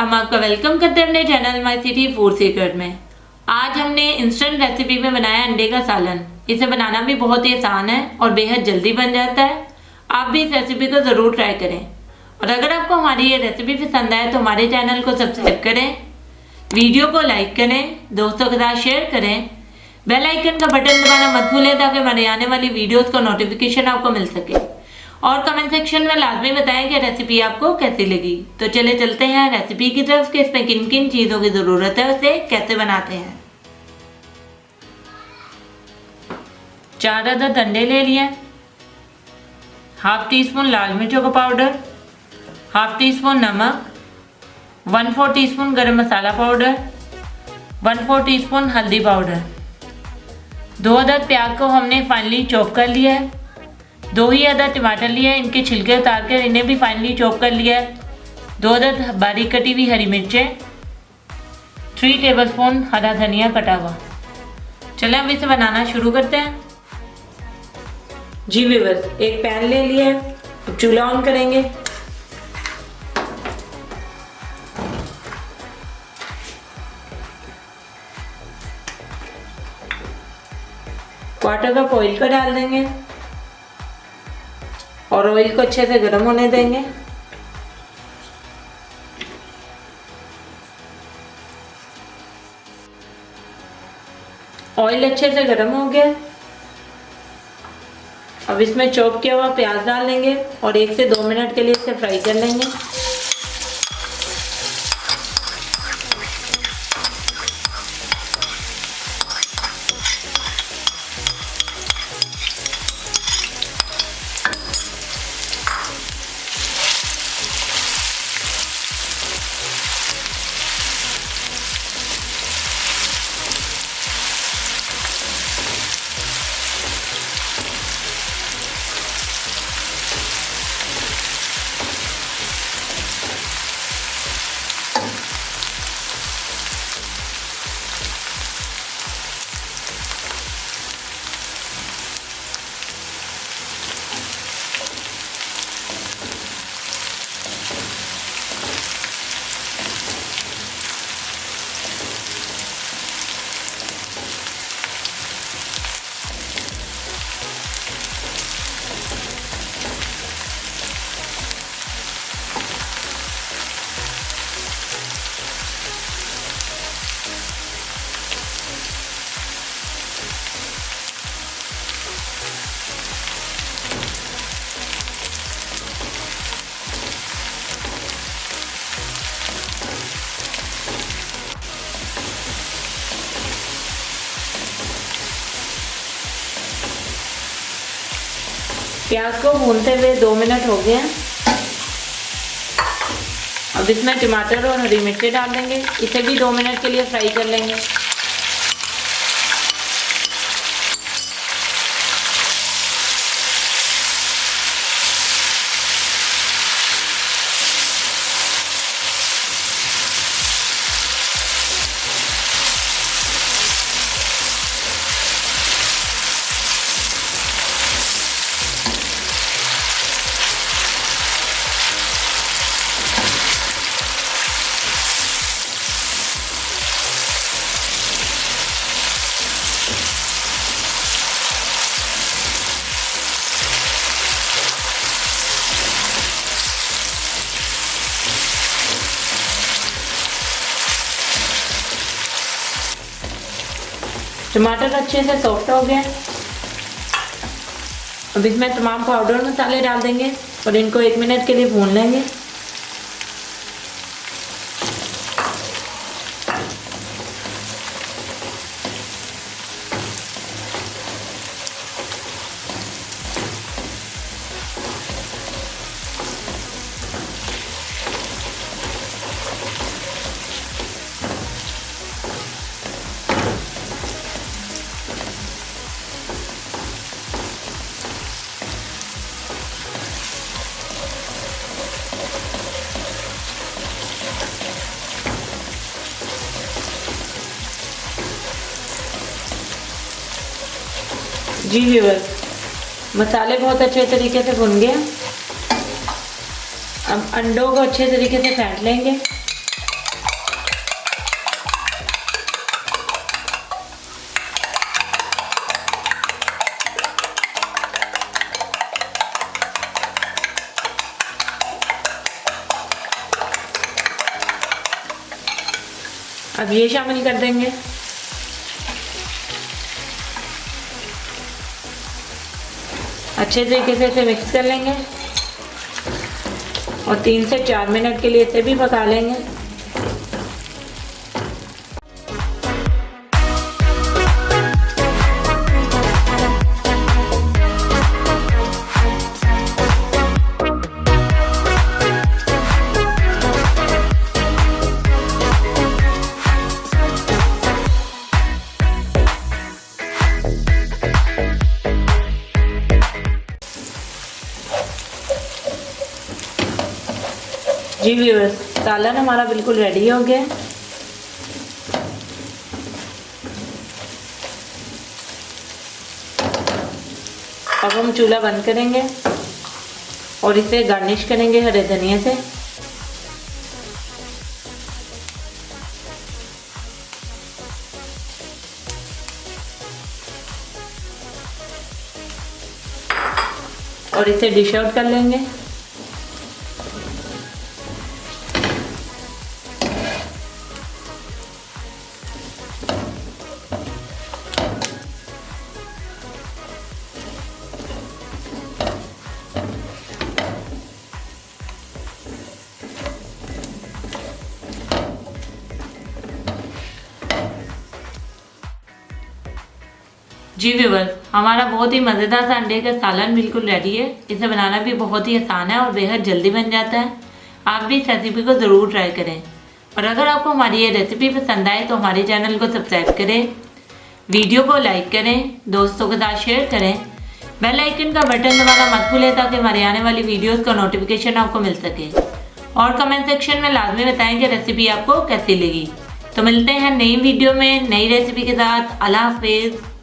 हम आपका वेलकम करते हैं अपने channel my city food secret में। आज हमने इंस्टेंट रेसिपी में बनाया अंडे का सालन। इसे बनाना भी बहुत ही आसान है और बेहद जल्दी बन जाता है। आप भी इस रेसिपी को ज़रूर ट्राई करें और अगर आपको हमारी ये रेसिपी पसंद आए तो हमारे चैनल को सब्सक्राइब करें, वीडियो को लाइक करें, दोस्तों के साथ शेयर करें, बेल आइकन का बटन दबाना मत भूलें ताकि हमारे आने वाली वीडियोज़ का नोटिफिकेशन आपको मिल सके। और कमेंट सेक्शन में लाजमी बताएं कि रेसिपी आपको कैसी लगी। तो चले चलते हैं रेसिपी की तरफ कि इसमें किन किन चीज़ों की ज़रूरत है, उसे कैसे बनाते हैं। 4 अदद अंडे ले लिए, हाफ टी स्पून लाल मिर्चों का पाउडर, हाफ टी स्पून नमक, 1/4 टीस्पून गरम मसाला पाउडर, 1/4 टीस्पून हल्दी पाउडर। 2 अदद प्याज को हमने फाइनली चॉप कर लिया है। 2 ही अदद टमाटर लिए, इनके छिलके उतार कर इन्हें भी फाइनली चॉप कर लिया है। 2 अदद बारीक कटी हुई हरी मिर्चें, 3 टेबलस्पून हरा धनिया कटा हुआ। चलें अब इसे बनाना शुरू करते हैं। जी व्यूअर्स, एक पैन ले लिया है, अब चूल्हा ऑन करेंगे। क्वार्टर कप ऑयल का डाल देंगे और ऑयल को अच्छे से गर्म होने देंगे। ऑयल अच्छे से गर्म हो गया। अब इसमें चॉप किया हुआ प्याज डाल देंगे और 1 से 2 मिनट के लिए इसे फ्राई कर लेंगे। प्याज को भूनते हुए 2 मिनट हो गए हैं। अब इसमें टमाटर और हरी मिर्ची डाल देंगे, इसे भी 2 मिनट के लिए फ्राई कर लेंगे। टमाटर अच्छे से सॉफ्ट हो गए। अब इसमें तमाम पाउडर मसाले डाल देंगे और इनको 1 मिनट के लिए भून लेंगे। जी व्यूअर्स, मसाले बहुत अच्छे तरीके से भुन गए। अब अंडों को अच्छे तरीके से फेंट लेंगे। अब ये शामिल कर देंगे। अच्छे तरीके से इसे मिक्स कर लेंगे और 3 से 4 मिनट के लिए इसे भी पका लेंगे। जी व्यूअर्स, सालन हमारा बिल्कुल रेडी हो गया। अब हम चूल्हा बंद करेंगे और इसे गार्निश करेंगे हरे धनिया से। और इसे डिश आउट कर लेंगे। जी व्यूअर्स, हमारा बहुत ही मज़ेदार सा अंडे का सालन बिल्कुल रेडी है। इसे बनाना भी बहुत ही आसान है और बेहद जल्दी बन जाता है। आप भी इस रेसिपी को ज़रूर ट्राई करें और अगर आपको हमारी ये रेसिपी पसंद आए तो हमारे चैनल को सब्सक्राइब करें, वीडियो को लाइक करें, दोस्तों के साथ शेयर करें, बेल आइकन का बटन दबाना मत भूलें ताकि हमारी आने वाली वीडियोज़ का नोटिफिकेशन आपको मिल सके। और कमेंट सेक्शन में लाजमी बताएं कि रेसिपी आपको कैसी लगी। तो मिलते हैं नई वीडियो में नई रेसिपी के साथ। अल्लाह हाफिज़।